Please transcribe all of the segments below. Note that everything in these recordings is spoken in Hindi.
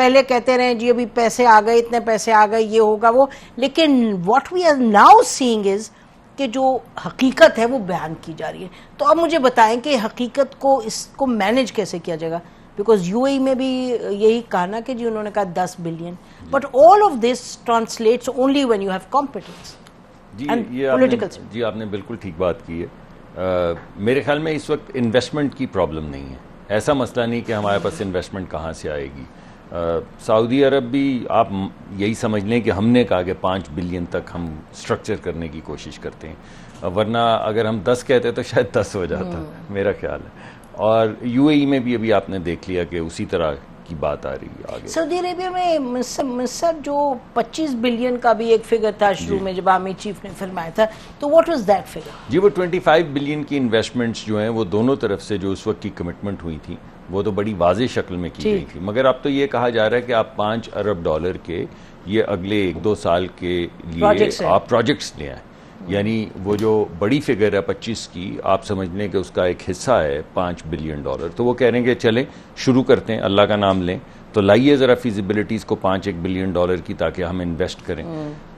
पहले कहते रहे जी अभी पैसे आ गए, इतने पैसे आ गए, ये होगा वो, लेकिन what we are now seeing is कि जो हकीकत है वो बयान की जा रही है। तो अब मुझे बताएं कि हकीकत को, इसको मैनेज कैसे किया जाएगा, बिकॉज यूएई में भी यही कहा ना कि जी उन्होंने कहा 10 billion, but all of this translates only when you have competence and political. जी आपने बिल्कुल ठीक बात की है। मेरे ख्याल में इस वक्त इन्वेस्टमेंट की प्रॉब्लम नहीं है, ऐसा मसला नहीं कि हमारे पास इन्वेस्टमेंट कहाँ से आएगी। सऊदी अरब भी आप यही समझ लें कि हमने कहा कि 5 बिलियन तक हम स्ट्रक्चर करने की कोशिश करते हैं, वरना अगर हम 10 कहते तो शायद 10 हो जाता, मेरा ख्याल है। और यूएई में भी अभी आपने देख लिया कि उसी तरह की बात आ रही है आगे। सऊदी अरेबिया में मिस्र जो 25 बिलियन का भी एक फिगर था शुरू में जब आर्मी चीफ ने फरमाया था, तो व्हाट वाज दैट फिगर? जी वो 25 बिलियन की इन्वेस्टमेंट्स जो हैं वो दोनों तरफ से जो उस वक्त की कमिटमेंट हुई थी वो तो बड़ी वाज़ेह शक्ल में की गई थी, मगर अब तो ये कहा जा रहा है कि आप 5 अरब डॉलर के ये अगले 1-2 साल के लिए आप प्रोजेक्ट्स ले आए। यानी वो जो बड़ी फिगर है 25 की, आप समझ लें कि उसका एक हिस्सा है 5 बिलियन डॉलर। तो वो कह रहे हैं कि चलें शुरू करते हैं, अल्लाह का नाम लें, तो लाइए ज़रा फिजिबिलिटीज़ को 5-1 बिलियन डॉलर की, ताकि हम इन्वेस्ट करें।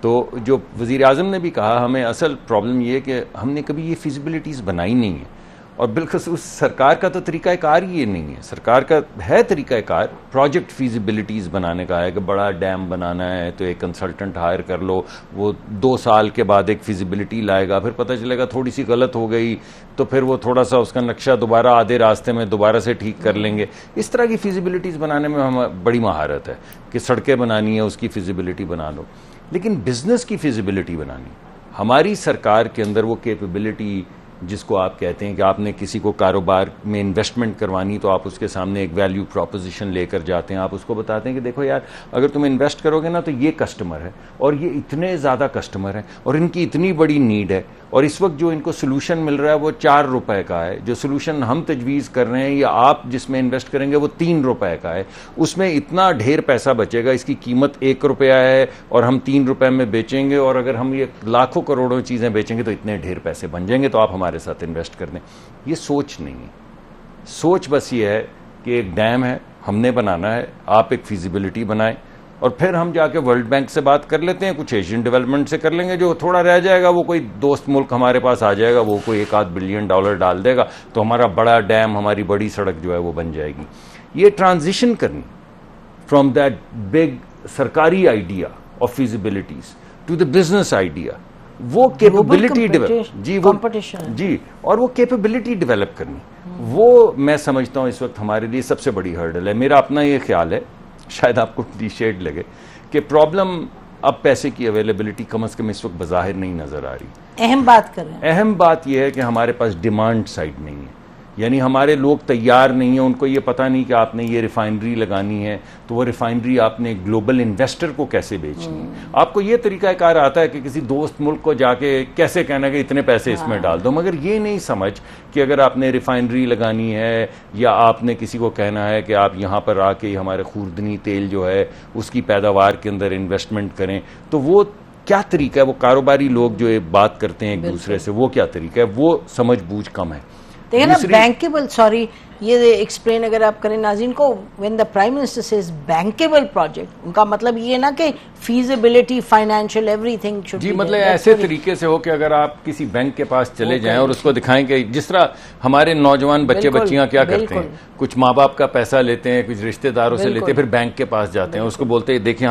तो जो वज़ीर आज़म ने भी कहा, हमें असल प्रॉब्लम ये है कि हमने कभी ये फिजिबिलिटीज़ बनाई नहीं है, और बिलखसूस सरकार का तो तरीक़ाकार ही ये नहीं है। सरकार का है तरीक़ाकार प्रोजेक्ट फिजिबिलिटीज़ बनाने का है कि बड़ा डैम बनाना है तो एक कंसल्टेंट हायर कर लो, वो 2 साल के बाद एक फिजिबिलिटी लाएगा, फिर पता चलेगा थोड़ी सी गलत हो गई तो फिर वो थोड़ा सा उसका नक्शा दोबारा आधे रास्ते में दोबारा से ठीक कर लेंगे। इस तरह की फिजिबिलिटीज़ बनाने में हम बड़ी महारत है कि सड़कें बनानी है उसकी फिजिबिलिटी बना लो, लेकिन बिजनेस की फिजिबिलिटी बनानी, हमारी सरकार के अंदर वो कैपेबिलिटी जिसको आप कहते हैं कि आपने किसी को कारोबार में इन्वेस्टमेंट करवानी तो आप उसके सामने एक वैल्यू प्रोपोजिशन लेकर जाते हैं, आप उसको बताते हैं कि देखो यार अगर तुम इन्वेस्ट करोगे ना तो ये कस्टमर है और ये इतने ज़्यादा कस्टमर हैं और इनकी इतनी बड़ी नीड है, और इस वक्त जो इनको सोल्यूशन मिल रहा है वो 4 रुपए का है, जो सोल्यूशन हम तजवीज़ कर रहे हैं या आप जिसमें इन्वेस्ट करेंगे वो 3 रुपए का है, उसमें इतना ढेर पैसा बचेगा, इसकी कीमत 1 रुपया है और हम 3 रुपए में बेचेंगे, और अगर हम ये लाखों करोड़ों चीज़ें बेचेंगे तो इतने ढेर पैसे बन जाएंगे, तो आप हमारे साथ इन्वेस्ट कर दें। ये सोच नहीं है, सोच बस ये है कि एक डैम है हमने बनाना है, आप एक फिजिबिलिटी बनाएं और फिर हम जाके वर्ल्ड बैंक से बात कर लेते हैं, कुछ एशियन डेवलपमेंट से कर लेंगे, जो थोड़ा रह जाएगा वो कोई दोस्त मुल्क हमारे पास आ जाएगा, वो कोई 1-8 बिलियन डॉलर डाल देगा तो हमारा बड़ा डैम, हमारी बड़ी सड़क जो है वो बन जाएगी। ये ट्रांजिशन करनी फ्रॉम दैट बिग सरकारी idea of feasibilities to the business idea, वो कैपेबिलिटी डेवलप जी और वो कैपेबिलिटी डेवलप करनी, वो मैं समझता हूं इस वक्त हमारे लिए सबसे बड़ी हर्डल है। मेरा अपना ये ख्याल है, शायद आपको क्लीशेड लगे, कि प्रॉब्लम अब पैसे की अवेलेबिलिटी कम से कम इस वक्त बाहर नहीं नजर आ रही। अहम बात कर रहे हैं, अहम बात यह है कि हमारे पास डिमांड साइड नहीं है, यानी हमारे लोग तैयार नहीं है, उनको ये पता नहीं कि आपने ये रिफाइनरी लगानी है तो वो रिफाइनरी आपने ग्लोबल इन्वेस्टर को कैसे बेचनी है। आपको ये तरीकाकार आता है कि किसी दोस्त मुल्क को जाके कैसे कहना कि इतने पैसे इसमें डाल दो, मगर ये नहीं समझ कि अगर आपने रिफाइनरी लगानी है या आपने किसी को कहना है कि आप यहाँ पर आके हमारे खूर्दनी तेल जो है उसकी पैदावार के अंदर इन्वेस्टमेंट करें, तो वो क्या तरीका है। वो कारोबारी लोग जो बात करते हैं एक दूसरे से, वो क्या तरीका है, वो समझ बूझ कम है। देखिए ना, बैंकेबल, सॉरी ये एक्सप्लेन अगर आप करें नाज़रीन को, when the prime minister says bankable project, उनका मतलब ये ना कि फीजिबिलिटी, फाइनेंशियल, एवरीथिंग शुड जी, मतलब ऐसे तरीके से हो कि अगर आप किसी बैंक के पास चले जाएं और उसको दिखाएं कि जिस तरह हमारे नौजवान बच्चे बच्चियां क्या करते हैं, कुछ माँ बाप का पैसा लेते हैं, कुछ रिश्तेदारों से लेते हैं, फिर बैंक के पास जाते हैं, उसको बोलते हैं देखिए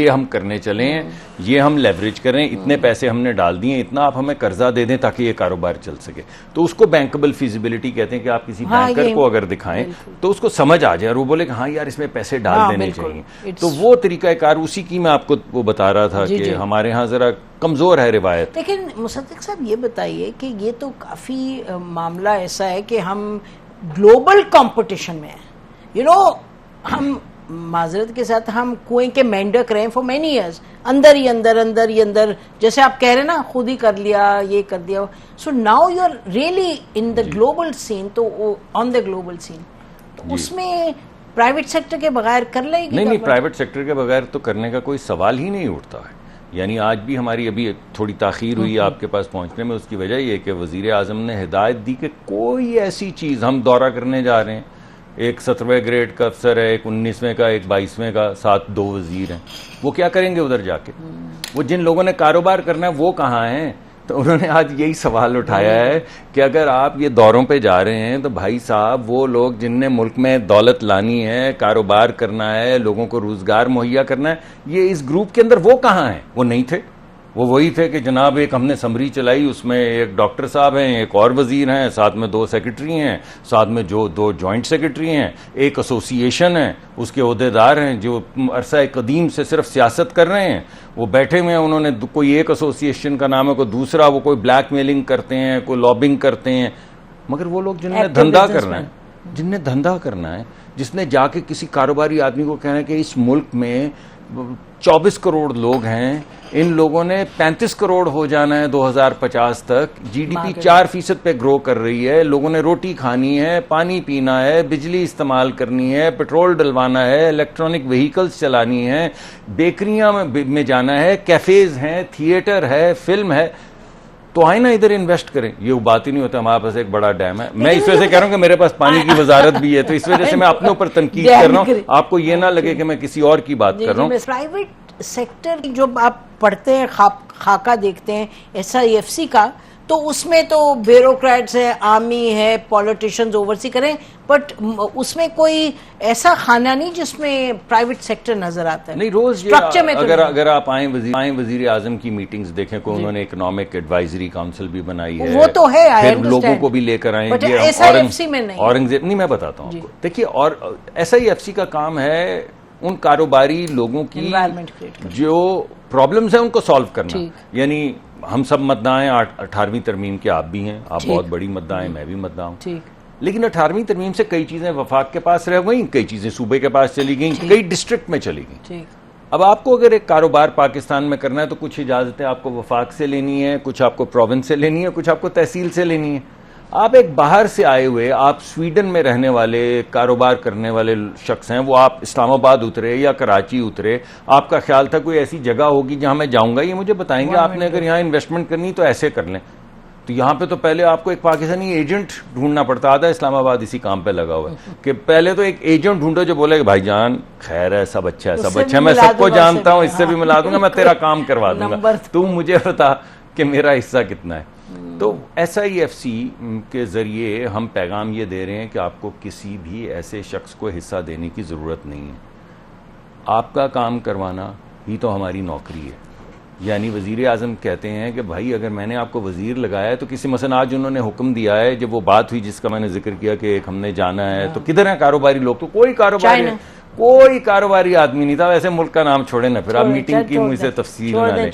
हम करने चले हैं, ये हम लेवरेज करें, इतने पैसे हमने डाल दिए, इतना आप हमें कर्जा दे दें ताकि ये कारोबार चल सके। तो उसको बैंकेबल फिजिबिलिटी कहते हैं कि आप किसी बैंकर को अगर दिखाएं तो उसको समझ आ जाए और वो बोले कि हाँ यार इसमें पैसे डाल देने चाहिए। तो वो तरीकाकार, उसी की मैं आपको वो बता रहा था कि हमारे यहाँ जरा कमजोर है रिवायत। लेकिन मुसद्दिक साहब ये बताइए कि ये तो काफी मामला ऐसा है कि हम ग्लोबल कंपटीशन में हैं, हम माजरत के साथ हम कुएं के मेंढक रहे फॉर मेनी इयर्स, अंदर ही अंदर, जैसे आप कह रहे हैं ना, खुद ही कर लिया, ये कर दिया। So now you are really in the global scene, तो ऑन द ग्लोबल सीन, तो उसमें प्राइवेट सेक्टर के बगैर कर लेगी? नहीं, प्राइवेट सेक्टर के बगैर तो करने का कोई सवाल ही नहीं उठता है। यानी आज भी हमारी अभी थोड़ी ताखीर हुई आपके पास पहुंचने में, उसकी वजह यह कि वजीर आजम ने हिदायत दी कि कोई ऐसी चीज़, हम दौरा करने जा रहे हैं एक 17वें ग्रेड का अफसर है, एक 19वें का, एक 22वें का, साथ 2 वजीर हैं। वो क्या करेंगे उधर जाके? वो जिन लोगों ने कारोबार करना है वो कहाँ हैं? तो उन्होंने आज यही सवाल उठाया है कि अगर आप ये दौरों पे जा रहे हैं तो भाई साहब वो लोग जिनने मुल्क में दौलत लानी है, कारोबार करना है, लोगों को रोजगार मुहैया करना है, ये इस ग्रुप के अंदर वो कहाँ हैं? वो नहीं थे। वो वही थे कि जनाब एक हमने समरी चलाई, उसमें एक डॉक्टर साहब हैं, एक और वजीर हैं, साथ में 2 सेक्रेटरी हैं, साथ में जो 2 जॉइंट सेक्रेटरी हैं, एक एसोसिएशन है, उसके ओहदेदार हैं जो अरसा कदीम से सिर्फ सियासत कर रहे हैं। वो बैठे हुए हैं, उन्होंने कोई एक एसोसिएशन का नाम है, कोई दूसरा, वो कोई ब्लैकमेलिंग करते हैं, कोई लॉबिंग करते हैं। मगर वो लोग जिन्होंने धंधा करना है, जिसने जाके किसी कारोबारी आदमी को कहना है कि इस मुल्क में 24 करोड़ लोग हैं, इन लोगों ने 35 करोड़ हो जाना है 2050 तक, जीडीपी 4% पे ग्रो कर रही है, लोगों ने रोटी खानी है, पानी पीना है, बिजली इस्तेमाल करनी है, पेट्रोल डलवाना है, इलेक्ट्रॉनिक व्हीकल्स चलानी है, बेकरियां में जाना है, कैफेज हैं, थिएटर है, फिल्म है, तो आए ना इधर इन्वेस्ट करें। ये बात ही नहीं होता हमारे पास एक बड़ा डैम है। मैं इस वजह से कह रहा हूं कि मेरे पास पानी की वजारत भी है, तो इस वजह से मैं अपने ऊपर तनकीद कर रहा हूं, आपको ये ना लगे कि मैं किसी और की बात कर रहा हूं। प्राइवेट सेक्टर जो आप पढ़ते हैं, खाका देखते हैं SIFC का, तो उसमें तो ब्यूरोक्रेट्स है, आर्मी है, पॉलिटिशियंस ओवरसी करें, बट उसमें कोई ऐसा खाना नहीं जिसमें प्राइवेट सेक्टर नजर आता है। नहीं, रोज स्ट्रक्चर में अगर आप आए वजीर आजम की मीटिंग्स देखें, को उन्होंने इकोनॉमिक एडवाइजरी काउंसिल भी बनाई है, वो तो है, फिर लोगों को भी लेकर आएंगे। SIFC में नहीं, औरंगजेब नहीं, मैं बताता हूँ आपको। देखिए, और SIFC का काम है उन कारोबारी लोगों की जो प्रॉब्लम्स है उनको सॉल्व करना। यानी हम सब मद्दा हैं, 18वीं तरमीम के आप भी हैं, आप बहुत बड़ी मद्दा हैं, मैं भी मद्दा हूं, लेकिन 18वीं तरमीम से कई चीजें वफाक के पास रह गई, कई चीजें सूबे के पास चली गई, कई डिस्ट्रिक्ट में चली गई। अब आपको अगर एक कारोबार पाकिस्तान में करना है तो कुछ इजाजतें आपको वफाक से लेनी है, कुछ आपको प्रोविंस से लेनी है, कुछ आपको तहसील से लेनी है। आप एक बाहर से आए हुए, आप स्वीडन में रहने वाले कारोबार करने वाले शख्स हैं, वो आप इस्लामाबाद उतरे या कराची उतरे, आपका ख्याल था कोई ऐसी जगह होगी जहां मैं जाऊंगा, ये मुझे बताएंगे आपने अगर यहाँ इन्वेस्टमेंट करनी तो ऐसे कर लें। तो यहाँ पे तो पहले आपको एक पाकिस्तानी एजेंट ढूंढना पड़ता। आधा इस्लामाबाद इसी काम पे लगा हुआ है कि पहले तो एक एजेंट ढूंढो जो बोले कि भाईजान खैर है, सब अच्छा है, सब अच्छा है, मैं सबको जानता हूँ, इससे भी मिला दूंगा, मैं तेरा काम करवा दूंगा, तू मुझे बता कि मेरा हिस्सा कितना है। तो SIFC के जरिए हम पैगाम ये दे रहे हैं कि आपको किसी भी ऐसे शख्स को हिस्सा देने की जरूरत नहीं है, आपका काम करवाना ही तो हमारी नौकरी है। यानी वजीर आजम कहते हैं कि भाई अगर मैंने आपको वजीर लगाया है तो किसी मसलन आज उन्होंने हुक्म दिया है, जब वो बात हुई जिसका मैंने जिक्र किया कि एक हमने जाना है, तो किधर है कारोबारी लोग? तो कोई कारोबारी आदमी नहीं था। वैसे मुल्क का नाम छोड़े ना, फिर आप मीटिंग की मुझसे तफसील ना लें।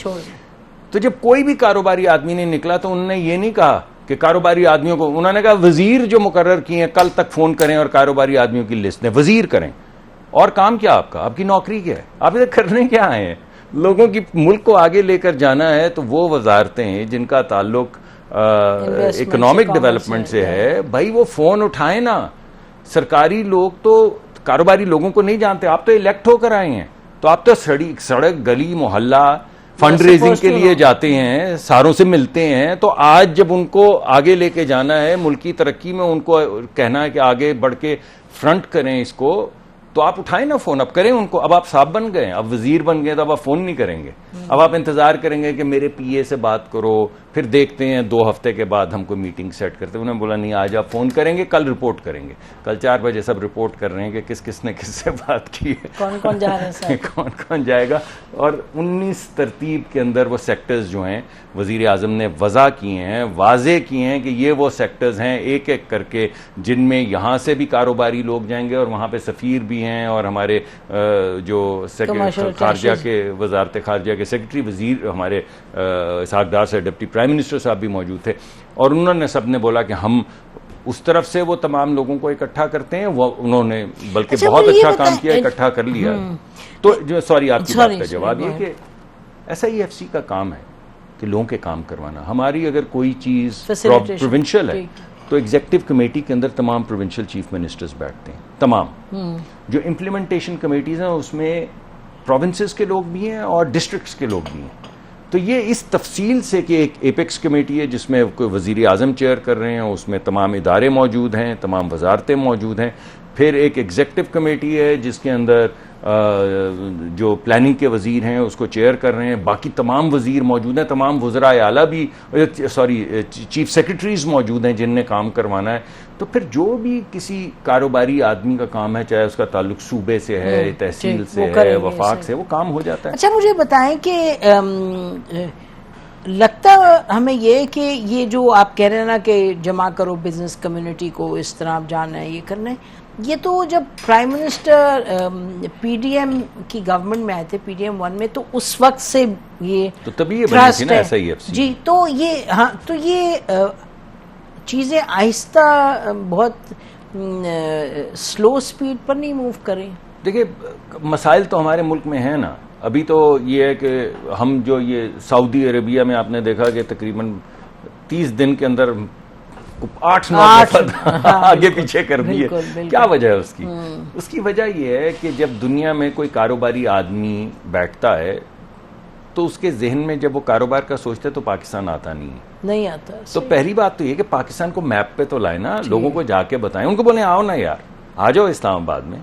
तो जब कोई भी कारोबारी आदमी नहीं निकला तो उन्होंने ये नहीं कहा कि कारोबारी आदमियों को, उन्होंने कहा वजीर जो मुकर्रर किए हैं कल तक फोन करें और कारोबारी आदमियों की लिस्ट दें, वजीर करें। और काम क्या आपका, आपकी नौकरी क्या है, आप इधर करने क्या आए हैं? लोगों की मुल्क को आगे लेकर जाना है तो वो वजारतें हैं जिनका ताल्लुक इकोनॉमिक डेवलपमेंट से है, भाई वो फोन उठाएं ना। सरकारी लोग तो कारोबारी लोगों को नहीं जानते, आप तो इलेक्ट होकर आए हैं, तो आप तो सड़क गली मोहल्ला फंड रेजिंग के लिए जाते हैं, सारों से मिलते हैं। तो आज जब उनको आगे लेके जाना है मुल्क की तरक्की में, उनको कहना है कि आगे बढ़ के फ्रंट करें इसको, तो आप उठाएं ना फोन, अब करें उनको। अब आप साहब बन गए, अब वजीर बन गए, तो अब आप फोन नहीं करेंगे, अब आप इंतजार करेंगे कि मेरे PA से बात करो, फिर देखते हैं 2 हफ्ते के बाद हमको मीटिंग सेट करते हैं। उन्होंने बोला नहीं, आज आप फोन करेंगे, कल रिपोर्ट करेंगे। कल 4 बजे सब रिपोर्ट कर रहे हैं कि किसने किससे बात की है, कौन कौन जा रहे हैं, कौन कौन जाएगा। और 19 तरतीब के अंदर वो सेक्टर्स जो हैं वजीर आजम ने वज़ा किए हैं, वाजे किए हैं कि ये वो सेक्टर्स हैं एक एक करके जिनमें यहाँ से भी कारोबारी लोग जाएंगे और वहाँ पे सफ़ीर भी हैं और हमारे जो खारजा के वजारत खारजा के सेक्रेटरी वजीर हमारे इसहाक़ से डिप्टी प्राइम मिनिस्टर साहब भी मौजूद थे। और उन्होंने सब ने बोला कि हम उस तरफ से वो तमाम लोगों को इकट्ठा करते हैं। वो उन्होंने बल्कि बहुत अच्छा काम किया, इकट्ठा कर लिया। तो जो सॉरी आपकी बात का जवाब ये कि SIFC का काम है कि लोगों के काम करवाना। हमारी अगर कोई चीज प्रोविंशियल है तो एग्जीक्यूटिव कमेटी के अंदर तमाम प्रोविंशियल चीफ मिनिस्टर्स बैठते हैं, तमाम। जो इम्प्लीमेंटेशन कमेटीज हैं उसमें प्रोविंसेस के लोग भी हैं और डिस्ट्रिक्ट्स के लोग भी हैं। तो ये इस तफसील से कि एक एपेक्स कमेटी है जिसमें कोई वजीर आजम चेयर कर रहे हैं, उसमें तमाम इदारे मौजूद हैं, तमाम वजारतें मौजूद हैं, फिर एक एग्जीक्यूटिव कमेटी है जिसके अंदर जो प्लानिंग के वजीर हैं उसको चेयर कर रहे हैं, बाकी तमाम वजीर मौजूद हैं, तमाम वज़राए आला भी चीफ सेक्रेटरीज मौजूद हैं जिनने काम करवाना है। तो फिर जो भी किसी कारोबारी आदमी का काम है, चाहे उसका ताल्लुक सूबे से है, तहसील से है, वफाक से, वो काम हो जाता है। अच्छा, मुझे बताएं कि लगता हमें ये कि ये जो आप कह रहे हैं ना कि जमा करो बिजनेस कम्युनिटी को, इस तरह आप जाना है, ये करना है, ये तो जब प्राइम मिनिस्टर पीडीएम की गवर्नमेंट में आए थे, पीडीएम 1 में, तो उस वक्त से ये तो तभी ये बनी थी ना SIFC जी। तो ये हाँ, तो ये चीजें आहिस्ता बहुत स्लो स्पीड पर नहीं मूव करें। देखिए, मसाइल तो हमारे मुल्क में है ना। अभी तो ये है कि हम जो ये सऊदी अरेबिया में आपने देखा कि तकरीबन 30 दिन के अंदर 8-9 आगे पीछे कर दिए। क्या वजह है उसकी? उसकी वजह यह है कि जब दुनिया में कोई कारोबारी आदमी बैठता है तो उसके जहन में जब वो कारोबार का सोचता है तो पाकिस्तान आता नहीं आता। तो पहली बात तो ये कि पाकिस्तान को मैप पे तो लाए ना, लोगों को जाके बताएं, उनको बोले आओ ना यार, आ जाओ इस्लामाबाद में,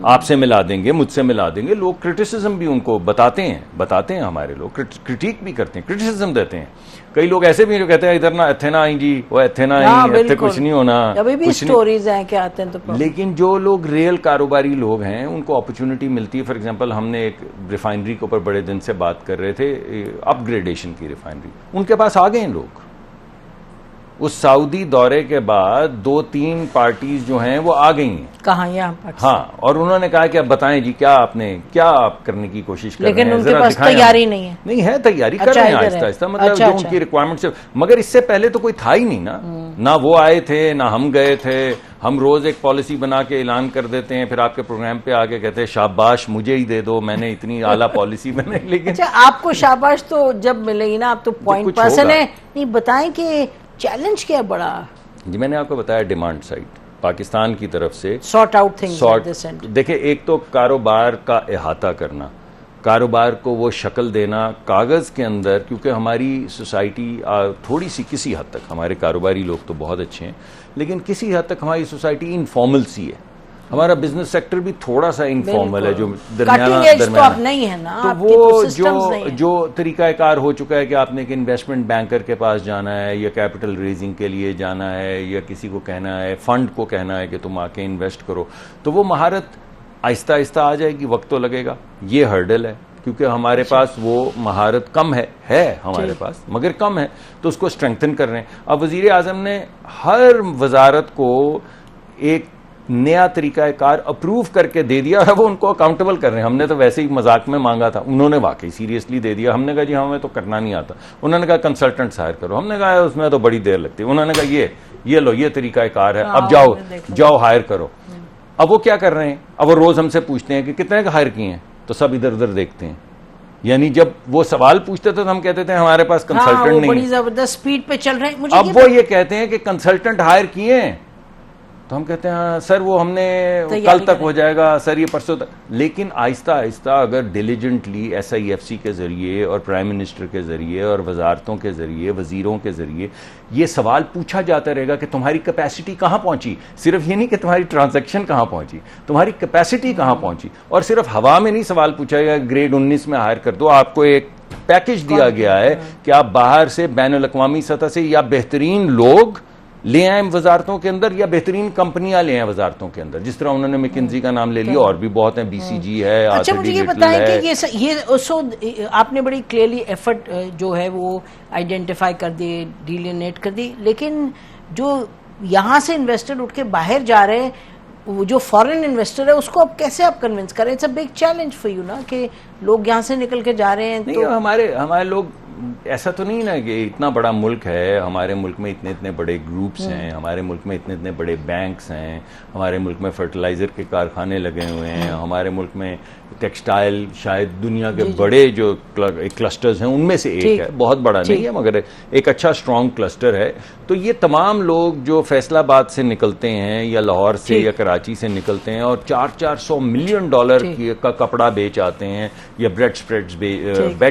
आपसे मिला देंगे, मुझसे मिला देंगे। लोग क्रिटिसिज्म भी उनको बताते हैं, हमारे लोग क्रिटिक भी करते हैं, क्रिटिसिज्म देते हैं। कई लोग ऐसे भी जो कहते हैं इधर ना इत्थे ना आई जी, वो इत्थे ना आई, इत्थे कुछ नहीं होना, अभी भी स्टोरीज हैं कि आते हैं तो। लेकिन जो लोग रियल कारोबारी लोग हैं उनको अपॉर्चुनिटी मिलती है। फॉर एग्जांपल, हमने एक रिफाइनरी के ऊपर बड़े दिन से बात कर रहे थे, अपग्रेडेशन की रिफाइनरी, उनके पास आ गए लोग। उस सऊदी दौरे के बाद 2-3 पार्टीज जो हैं वो आ गई हैं। कहाँ? यहाँ? हाँ, और उन्होंने कहा कि अब बताएं जी क्या आप करने की कोशिश कर रहे हैं। लेकिन उनके पास तैयारी नहीं है। नहीं है, तैयारी कर रहे हैं आहिस्ता आहिस्ता, मतलब जो उनकी रिक्वायरमेंट से। मगर इससे पहले तो कोई था ही नहीं ना वो आए थे, ना हम गए थे। हम रोज एक पॉलिसी बना के ऐलान कर देते हैं, फिर आपके प्रोग्राम पे आके कहते हैं शाबाश मुझे ही दे दो, मैंने इतनी आला पॉलिसी बनाई। लेकिन अच्छा, आपको शाबाश तो जब मिलेगी ना, आप तो पॉइंट पर्सन है। नहीं, बताएं कि चैलेंज क्या बड़ा? जी, मैंने आपको बताया डिमांड साइड पाकिस्तान की तरफ से सॉर्ट आउट थिंग्स। देखिए, एक तो कारोबार का अहाता करना, कारोबार को वो शक्ल देना कागज के अंदर, क्योंकि हमारी सोसाइटी थोड़ी सी, किसी हद तक हमारे कारोबारी लोग तो बहुत अच्छे हैं, लेकिन किसी हद तक हमारी सोसाइटी इनफॉर्मल सी है। हमारा बिजनेस सेक्टर भी थोड़ा सा इनफॉर्मल है, जो दरमियाना तो नहीं है ना। तो वो जो तरीकाकार हो चुका है कि आपने एक इन्वेस्टमेंट बैंकर के पास जाना है, या कैपिटल रेजिंग के लिए जाना है, या किसी को कहना है, फंड को कहना है कि तुम आके इन्वेस्ट करो, तो वो महारत आहिस्ता आहिस्ता आ जाएगी, वक्त तो लगेगा। ये हर्डल है क्योंकि हमारे पास वो महारत कम है हमारे पास, मगर कम है, तो उसको स्ट्रेंथन कर रहे हैं। अब वजीर आजम ने हर वजारत को एक नया तरीकाकार अप्रूव करके दे दिया है, वो उनको अकाउंटेबल कर रहे हैं। हमने तो वैसे ही मजाक में मांगा था, उन्होंने वाकई सीरियसली दे दिया। हमने कहा जी हमें तो करना नहीं आता। उन्होंने कहा कंसल्टेंट्स हायर करो। हमने कहा उसमें तो बड़ी देर लगती है। उन्होंने कहा ये लो, ये तरीकाकार है, अब जाओ हायर करो। अब वो क्या कर रहे हैं? अब वो रोज हमसे पूछते हैं कि कितने का हायर किए हैं, तो सब इधर उधर देखते हैं। यानी जब वो सवाल पूछते थे तो हम कहते थे हमारे पास कंसल्टेंट नहीं, बड़ी जबरदस्त स्पीड पे चल रहे हैं। अब वो ये कहते हैं कि कंसल्टेंट हायर किए हैं, तो हम कहते हैं हाँ सर वो हमने कल तक हो जाएगा सर, ये परसों तक। लेकिन आहिस्ता आहिस्ता अगर डिलीजेंटली SIFC के जरिए और प्राइम मिनिस्टर के जरिए और वजारतों के जरिए, वजीरों के जरिए ये सवाल पूछा जाता रहेगा कि तुम्हारी कैपेसिटी कहाँ पहुंची। सिर्फ ये नहीं कि तुम्हारी ट्रांजैक्शन कहाँ पहुंची, तुम्हारी कैपेसिटी कहाँ पहुंची। और सिर्फ हवा में नहीं सवाल पूछा जाएगा ग्रेड 19 में हायर कर दो। आपको एक पैकेज दिया गया है कि आप बाहर से बैनुल-अक़वामी सतह से या बेहतरीन लोग ले आए वजारतों के अंदर, या बेहतरीन कंपनियां ले आए वजारतों के अंदर। जिस तरह उन्होंने मैकिन्जी का नाम ले लिया, और भी बहुत हैं, BCG है। अच्छा, मुझे ये बताएं कि ये आपने बड़ी क्लियरली एफर्ट जो है वो आइडेंटिफाई कर दिए, डिलिनेट कर दी, लेकिन जो यहां से इन्वेस्टर उठ के बाहर जा रहे हैं, वो जो फॉरेन इन्वेस्टर है उसको अब कैसे आप कन्विंस करें? It's a big challenge for you ना, कि लोग यहां से निकल के जा रहे हैं। नहीं, तो हमारे लोग ऐसा तो नहीं ना कि इतना बड़ा मुल्क है, हमारे मुल्क में इतने इतने बड़े ग्रुप्स हैं, हमारे मुल्क में इतने इतने बड़े बैंक्स हैं, हमारे मुल्क में फर्टिलाइजर के कारखाने लगे हुए हैं, हमारे मुल्क में टेक्सटाइल शायद दुनिया के बड़े जो क्लस्टर्स हैं उनमें से एक है, बहुत बड़ा नहीं है मगर एक अच्छा स्ट्रॉन्ग क्लस्टर है। तो ये तमाम लोग जो फैसलाबाद से निकलते हैं या लाहौर से या कराची से निकलते हैं और 400-400 मिलियन डॉलर का कपड़ा बेच आते हैं, या बेड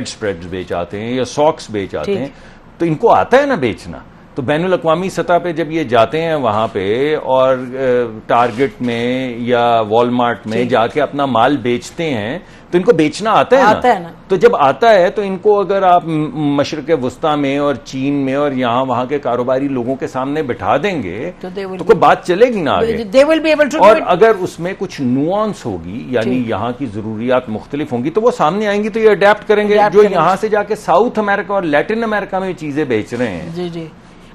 स्प्रेड्स बेच आते हैं, या सॉक्स बेच आते हैं, तो इनको आता है ना बेचना। तो बैनुल अक़वामी सतह पे जब ये जाते हैं वहां पे और टारगेट में या वॉलमार्ट में जाके अपना माल बेचते हैं, तो इनको बेचना आता है ना? तो जब आता है तो इनको अगर आप मशरक़ वुस्ता में और चीन में और यहाँ वहां के कारोबारी लोगों के सामने बिठा देंगे तो कोई बात चलेगी ना आगे। They will be able to और अगर उसमें कुछ नुआंस होगी, यानी यहाँ की जरूरियात मुख्तलिफ होंगी, तो वो सामने आएंगी, तो ये अडेप्ट करेंगे। जो यहाँ से जाके साउथ अमेरिका और लैटिन अमेरिका में चीजें बेच रहे हैं। जी जी।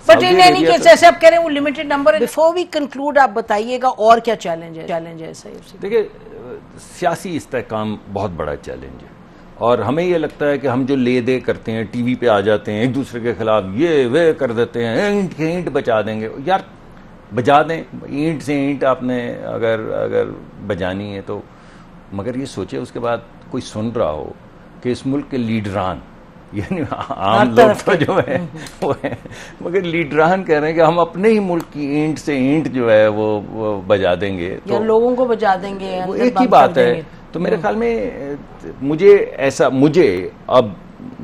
बट इन एनी केस जैसे आप कह रहे हैं वो लिमिटेड नंबर है। बिफोर वी कंक्लूड आप बताइएगा और क्या चैलेंज है ऐसा? देखिए, सियासी इस्तेहकाम बहुत बड़ा चैलेंज है और हमें ये लगता है कि हम जो ले दे करते हैं, टीवी पे आ जाते हैं, एक दूसरे के खिलाफ ये वे कर देते हैं, ईंट बचा देंगे। यार बजा दें, ईंट से ईंट आपने अगर बजानी है तो, मगर ये सोचे उसके बाद कोई सुन रहा हो कि इस मुल्क के लीडरान, यानी आम लोग तो जो है वो है, मगर लीडरान कह रहे हैं कि हम अपने ही मुल्क की ईंट से ईंट जो है वो बजा देंगे, तो लोगों को बजा देंगे, वो एक ही बात है। तो मेरे ख्याल में मुझे अब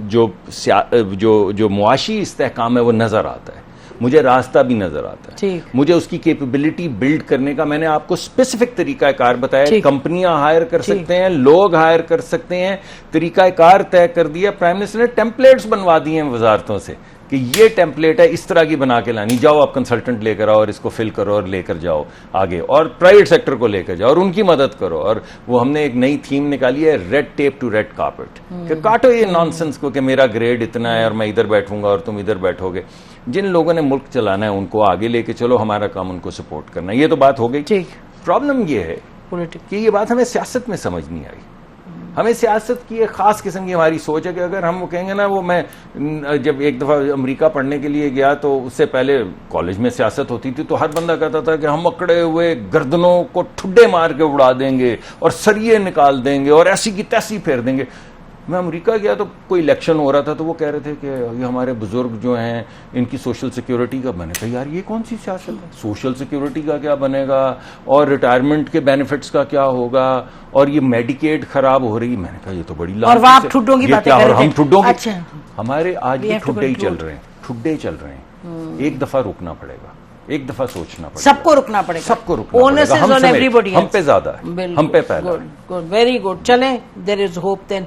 जो मुआशी इस्तेहकाम है वो नजर आता है, मुझे रास्ता भी नजर आता है, मुझे उसकी कैपेबिलिटी बिल्ड करने का मैंने आपको स्पेसिफिक तरीकाकार बताया। कंपनियां हायर कर सकते हैं, लोग हायर कर सकते हैं, तरीकाकार तय कर दिया। प्राइम मिनिस्टर ने टेम्पलेट्स बनवा दिए हैं वजारतों से कि ये टेम्पलेट है, इस तरह की बना के लानी, जाओ आप कंसल्टेंट लेकर आओ और इसको फिल करो और लेकर जाओ आगे, और प्राइवेट सेक्टर को लेकर जाओ और उनकी मदद करो। और वो हमने एक नई थीम निकाली है, red tape to red carpet, कि काटो ये नॉनसेंस को कि मेरा ग्रेड इतना है और मैं इधर बैठूंगा और तुम इधर बैठोगे। जिन लोगों ने मुल्क चलाना है उनको आगे लेके चलो, हमारा काम उनको सपोर्ट करना है। ये तो बात हो गई। प्रॉब्लम ये है कि ये बात हमें सियासत में समझ नहीं आई। हमें सियासत की एक खास किस्म की हमारी सोच है कि अगर हम वो कहेंगे ना, वो मैं जब एक दफा अमेरिका पढ़ने के लिए गया तो उससे पहले कॉलेज में सियासत होती थी, तो हर बंदा कहता था कि हम अकड़े हुए गर्दनों को ठुड्डे मार के उड़ा देंगे और सरिये निकाल देंगे और ऐसी की तैसी फेर देंगे। मैं अमेरिका गया तो कोई इलेक्शन हो रहा था तो वो कह रहे थे कि ये हमारे बुजुर्ग जो हैं इनकी सोशल सिक्योरिटी का। मैंने कहा यार ये कौन सी सियासत है, सोशल सिक्योरिटी का क्या बनेगा और रिटायरमेंट के बेनिफिट्स का क्या होगा, और ये मेडिकेड खराब हो रही। मैंने कहा ये तो बड़ी और आप ठुड्डों की बातें कर रहे थे। हम ठुड्डों की, हमारे आज भी ठुड्डे ही चल रहे हैं, ठुड्डे चल रहे हैं। एक दफा रुकना पड़ेगा, एक दफा सोचना पड़ेगा, सबको रुकना पड़ेगा, सबको रुकना पड़ेगा। हम पे ज्यादा है, हम पे पहला। Good, very good. चलें, देयर इज होप देन।